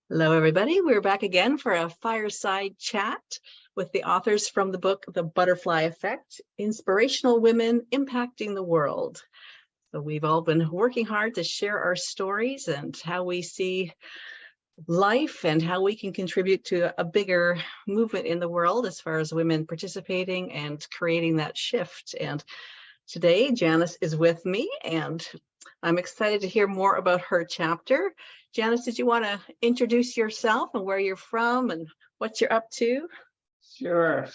Hello, everybody. We're back again for a fireside chat with the authors from the book, The Butterfly Effect, Inspirational Women Impacting the World. So we've all been working hard to share our stories and how we see life and how we can contribute to a bigger movement in the world as far as women participating and creating that shift. And today, Janice is with me, and I'm excited to hear more about her chapter. Janice, did you want to introduce yourself and where you're from and what you're up to? Sure.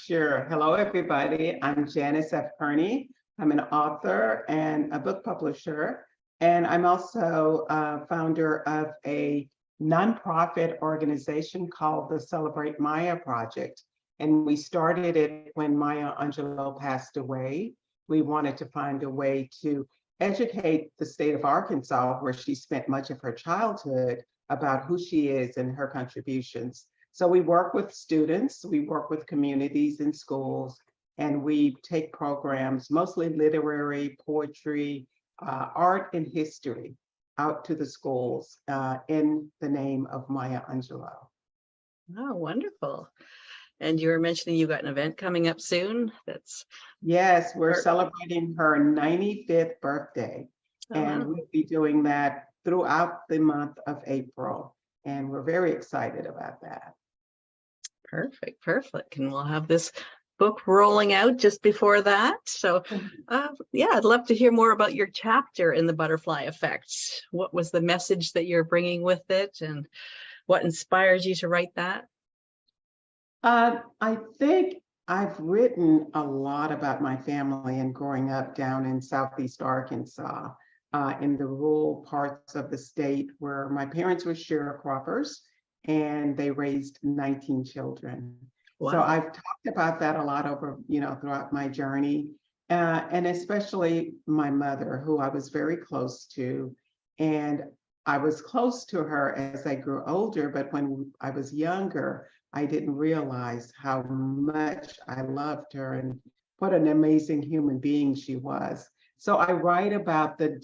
Hello, everybody. I'm Janice F. Kearney. I'm an author and a book publisher, and I'm also founder of a nonprofit organization called the Celebrate Maya Project. And we started it when Maya Angelou passed away. We wanted to find a way to educate the state of Arkansas, where she spent much of her childhood, about who she is and her contributions. So we work with students, we work with communities in schools, and we take programs, mostly literary, poetry, art, and history, out to the schools in the name of Maya Angelou. Oh, wonderful. And you were mentioning you got an event coming up soon. Yes, we're celebrating her 95th birthday. And we'll be doing that throughout the month of April. And we're very excited about that. Perfect. And we'll have this book rolling out just before that. So yeah, I'd love to hear more about your chapter in The Butterfly Effect. What was the message that you're bringing with it, and what inspires you to write that? I think I've written a lot about my family and growing up down in Southeast Arkansas, in the rural parts of the state where my parents were sharecroppers and they raised 19 children. Wow. So I've talked about that a lot over, throughout my journey, and especially my mother, who I was very close to. And I was close to her as I grew older, but when I was younger, I didn't realize how much I loved her and what an amazing human being she was. So I write about the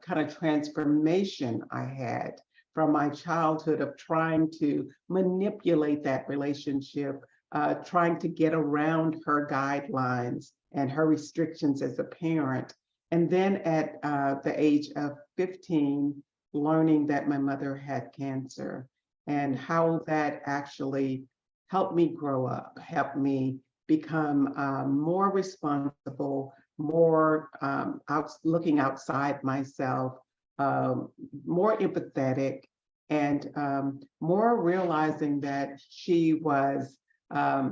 kind of transformation I had from my childhood of trying to manipulate that relationship, trying to get around her guidelines and her restrictions as a parent. And then at the age of 15, learning that my mother had cancer, and how that actually helped me grow up, helped me become more responsible, more looking outside myself, more empathetic, and more realizing that she was a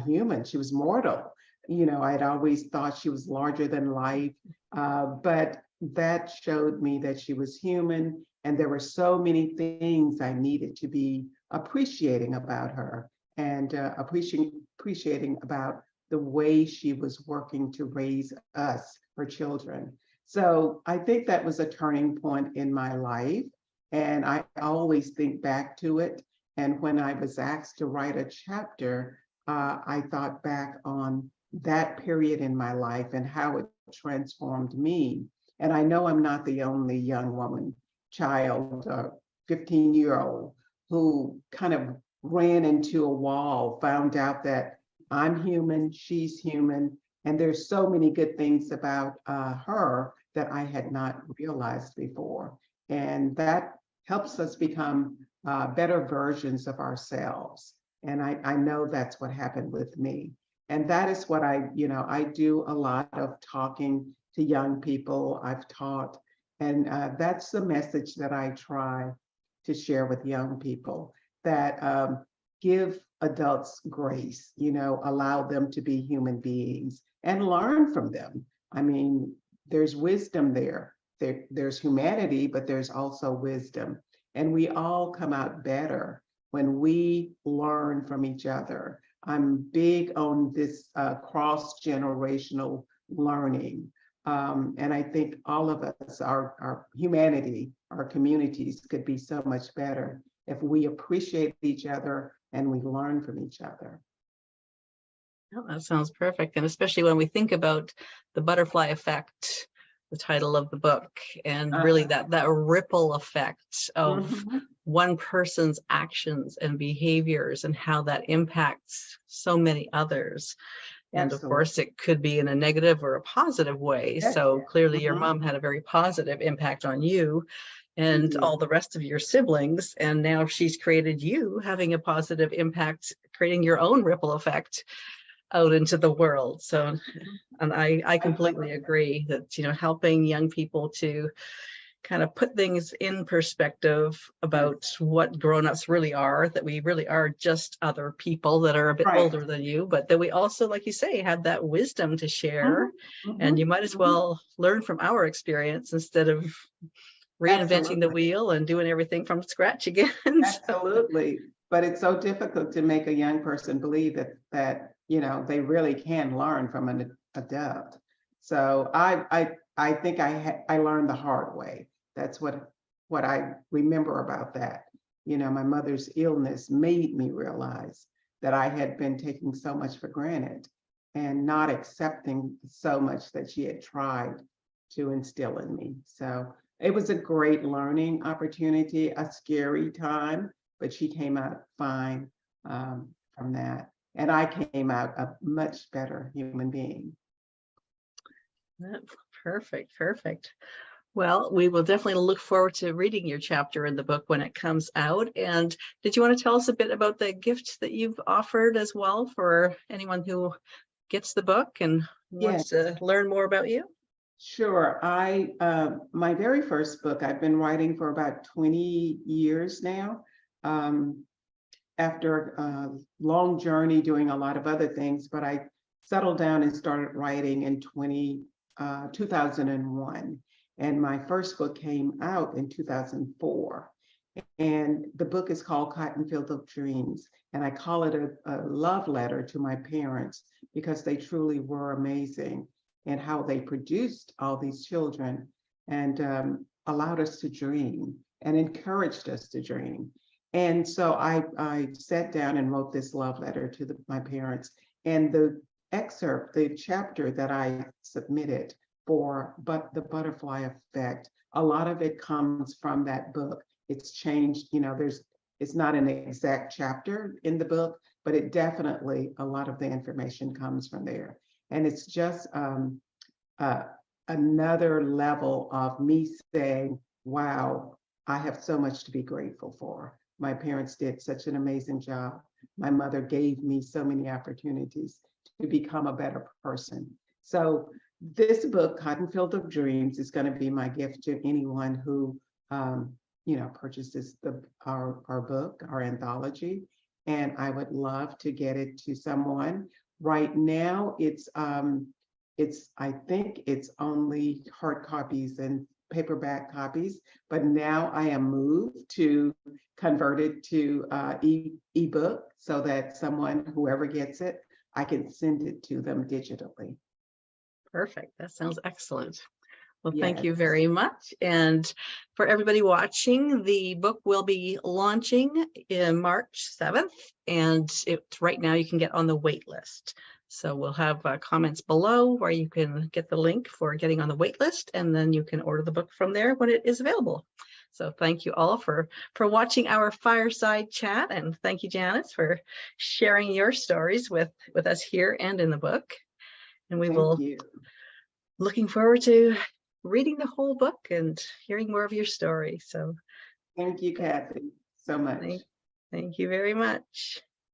human, she was mortal. I'd always thought she was larger than life, but that showed me that she was human. And there were so many things I needed to be appreciating about her, and appreciating about the way she was working to raise us, her children. So I think that was a turning point in my life. And I always think back to it. And when I was asked to write a chapter, I thought back on that period in my life and how it transformed me. And I know I'm not the only young woman, child, 15-year-old, who kind of ran into a wall, found out that I'm human, she's human, and there's so many good things about her that I had not realized before. And that helps us become better versions of ourselves. And I know that's what happened with me. And that is what I do a lot of talking to young people. I've taught. And that's the message that I try to share with young people, that give adults grace, allow them to be human beings and learn from them. I mean, there's wisdom there. There's humanity, but there's also wisdom. And we all come out better when we learn from each other. I'm big on this cross-generational learning. And I think all of us, our humanity, our communities could be so much better if we appreciate each other and we learn from each other. Oh, that sounds perfect. And especially when we think about the butterfly effect, the title of the book, and really that ripple effect of one person's actions and behaviors and how that impacts so many others. And of course, it could be in a negative or a positive way. So clearly your mom had a very positive impact on you and all the rest of your siblings. And now she's created you having a positive impact, creating your own ripple effect out into the world. So, and I completely agree that, you know, helping young people to kind of put things in perspective about what grown-ups really are, that we really are just other people that are a bit older than you, but that we also, like you say, have that wisdom to share. And you might as well learn from our experience instead of reinventing the wheel and doing everything from scratch again. Absolutely. But it's so difficult to make a young person believe that you know, they really can learn from an adult. So I think I learned the hard way. That's what I remember about that. You know, my mother's illness made me realize that I had been taking so much for granted and not accepting so much that she had tried to instill in me. So it was a great learning opportunity, a scary time, but she came out fine from that. And I came out a much better human being. Perfect, perfect. Well, we will definitely look forward to reading your chapter in the book when it comes out. And did you want to tell us a bit about the gift that you've offered as well for anyone who gets the book and wants to learn more about you? Sure. My very first book, I've been writing for about 20 years now. After a long journey doing a lot of other things, but I settled down and started writing in 2001. And my first book came out in 2004. And the book is called Cotton Field of Dreams. And I call it a love letter to my parents because they truly were amazing in how they produced all these children and allowed us to dream and encouraged us to dream. And so I sat down and wrote this love letter to my parents. And the excerpt, the chapter that I submitted for the butterfly effect, a lot of it comes from that book. It's changed, you know, it's not an exact chapter in the book, but it definitely, a lot of the information comes from there. And it's just another level of me saying, wow, I have so much to be grateful for. My parents did such an amazing job. My mother gave me so many opportunities to become a better person. So this book, Cotton Field of Dreams, is going to be my gift to anyone who, you know, purchases our book, our anthology. And I would love to get it to someone. Right now, I think it's only hard copies and paperback copies, but now I am moved to convert it to ebook so that whoever gets it, I can send it to them digitally. Perfect. That sounds excellent. Well, thank you very much. And for everybody watching, the book will be launching in March 7th. And right now you can get on the wait list. So we'll have comments below where you can get the link for getting on the wait list, and then you can order the book from there when it is available. So thank you all for watching our fireside chat, and thank you, Janice, for sharing your stories with us here and in the book. And we will looking forward to reading the whole book and hearing more of your story. So thank you, Kathy, so much. Thank you very much.